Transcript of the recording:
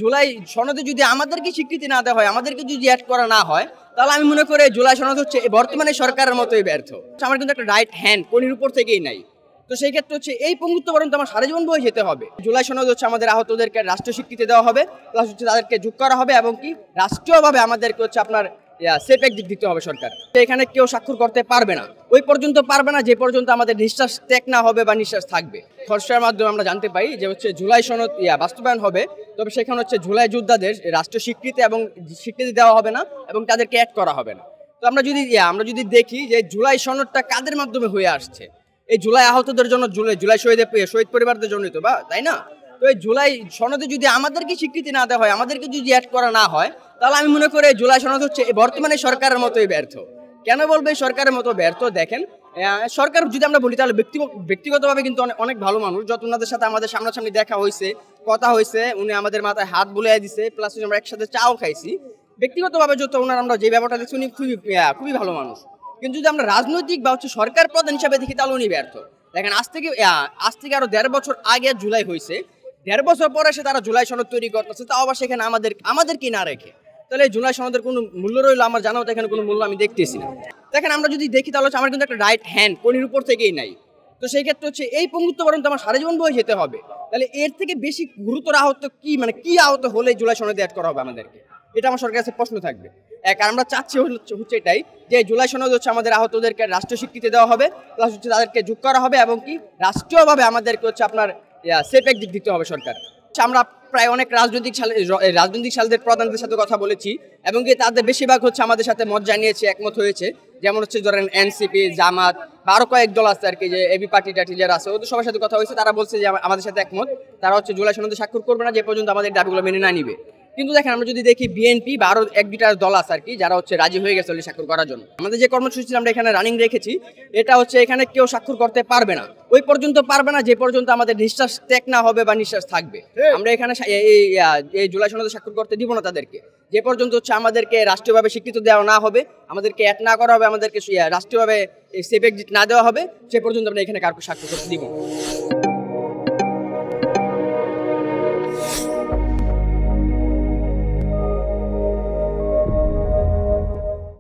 জুলাই সনদে যদি আমাদেরকে স্বীকৃতি না দেওয়া হয়, আমাদেরকে যদি অ্যাড করা না হয়, তাহলে আমি মনে করি জুলাই সনদ হচ্ছে বর্তমানে সরকারের মতোই ব্যর্থ। আমার কিন্তু একটা রাইট হ্যান্ড কোনির উপর থেকেই নাই। তো সেই ক্ষেত্রে হচ্ছে এই পঙ্গুত্ব পর্যন্ত আমার সারা জীবন বয়ে যেতে হবে। জুলাই সনদ হচ্ছে আমাদের আহতদেরকে রাষ্ট্রীয় স্বীকৃতি দেওয়া হবে, প্লাস হচ্ছে তাদেরকে যোগ করা হবে, এবং কি রাষ্ট্রীয়ভাবে আমাদেরকে হচ্ছে আপনার সেফ এক্সিট দিতে হবে সরকার। এখানে কেউ স্বাক্ষর করতে পারবে না, ওই পর্যন্ত পারবে না যে পর্যন্ত আমাদের নিঃশ্বাস ত্যাগ না হবে বা নিঃশ্বাস থাকবে। খসড়ার মাধ্যমে আমরা জানতে পাই যে হচ্ছে জুলাই সনদ বাস্তবায়ন হবে, তবে সেখানে হচ্ছে জুলাই যোদ্ধাদের রাষ্ট্রীয় স্বীকৃতি এবং স্বীকৃতি দেওয়া হবে না এবং তাদেরকে অ্যাড করা হবে না। তো আমরা যদি দেখি যে জুলাই সনদটা কাদের মাধ্যমে হয়ে আসছে, এই জুলাই আহতদের জন্য, জুলাই শহীদ পরিবারদের জন্য, তো বা তাই না? তো এই জুলাই সনদে যদি আমাদেরকে স্বীকৃতি না দেওয়া হয়, আমাদেরকে যদি অ্যাড করা না হয়, তাহলে আমি মনে করি জুলাই সনদ হচ্ছে বর্তমানে সরকারের মতোই ব্যর্থ। কেন বলবে সরকারের মতো ব্যর্থ? দেখেন, সরকার যদি আমরা বলি তাহলে ব্যক্তিগতভাবে কিন্তু অনেক ভালো মানুষ, যত ওনাদের সাথে আমাদের সামনাসামনি দেখা হয়েছে, কথা হয়েছে, উনি আমাদের মাথায় হাত বুলিয়ে দিছে, প্লাস আমরা একসাথে চাও খাইছি। ব্যক্তিগতভাবে যত ওনার আমরা যে ব্যাপারটা দেখছি, উনি খুবই ভালো মানুষ। কিন্তু যদি আমরা রাজনৈতিক বা হচ্ছে সরকার প্রধান হিসাবে দেখি, তাহলে উনি ব্যর্থ। দেখেন, আজ থেকে আরো 1.5 বছর আগে জুলাই হয়েছে, 1.5 বছর পরে এসে তারা জুলাই সনদ তৈরি করতেছে, তাও আবার সেখানে আমাদেরকে না রেখে। তাহলে জুলাই সনদের কোনো মূল্য রইলো? আমার জানাও তো এখানে কোনো মূল্য আমি দেখতেছি না। দেখেন, আমরা যদি দেখি তাহলে আমার কিন্তু একটা রাইট হ্যান্ড কোনির উপর থেকেই নাই। তো সেই ক্ষেত্রে হচ্ছে এই পঙ্গুত্ব পর্যন্ত আমার সারা জীবন বয়ে যেতে হবে। তাহলে এর থেকে বেশি গুরুতর আহত কি আহত হলে জুলাই সনদে অ্যাড করা হবে আমাদেরকে? এটা আমার সরকারের কাছে প্রশ্ন থাকবে। কারণ আমরা চাচ্ছি হচ্ছে এটাই যে জুলাই সনদ হচ্ছে আমাদের আহতদেরকে রাষ্ট্রীয় স্বীকৃতি দেওয়া হবে, প্লাস হচ্ছে তাদেরকে যোগ করা হবে, এবং কি রাষ্ট্রীয়ভাবে আমাদেরকে হচ্ছে আপনার সেফ এক্সিট দিতে হবে সরকার। আমরা প্রায় অনেক রাজনৈতিক সালদের প্রধানদের সাথে কথা বলেছি, এবং কি তাদের বেশিরভাগ হচ্ছে আমাদের সাথে মত জানিয়েছে, একমত হয়েছে। যেমন হচ্ছে ধরেন এনসিপি, জামাত বা আরো কয়েক দল আছে আর কি, যে এবি পার্টি টাটি যারা আছে, ওদের সবার সাথে কথা হয়েছে, তারা বলছে যে আমাদের সাথে একমত, তারা হচ্ছে জুলাই সনদে স্বাক্ষর করবে না যে পর্যন্ত আমাদের দাবিগুলো মেনে না নিবে। কিন্তু দেখেন, আমরা যদি দেখি বিএনপি বা আরো 1-2টা দল আছে আর কি, যারা হচ্ছে রাজি হয়ে গেছে স্বাক্ষর করার জন্য। আমাদের যে কর্মসূচি আমরা এখানে রানিং রেখেছি, এটা হচ্ছে এখানে কেউ স্বাক্ষর করতে পারবে না, ওই পর্যন্ত পারবে না যে পর্যন্ত আমাদের নিঃশ্বাস ত্যাগ না হবে বা নিঃশ্বাস থাকবে। আমরা এখানে এই জুলাই সনদে স্বাক্ষর করতে দিব না তাদেরকে, যে পর্যন্ত হচ্ছে আমাদেরকে রাষ্ট্রীয়ভাবে স্বীকৃতি দেওয়া না হবে, আমাদেরকে অ্যাড না করা হবে, আমাদেরকে রাষ্ট্রীয়ভাবে সেফ এক্সিট না দেওয়া হবে, সে পর্যন্ত আমরা এখানে কারো স্বাক্ষর করতে দিব।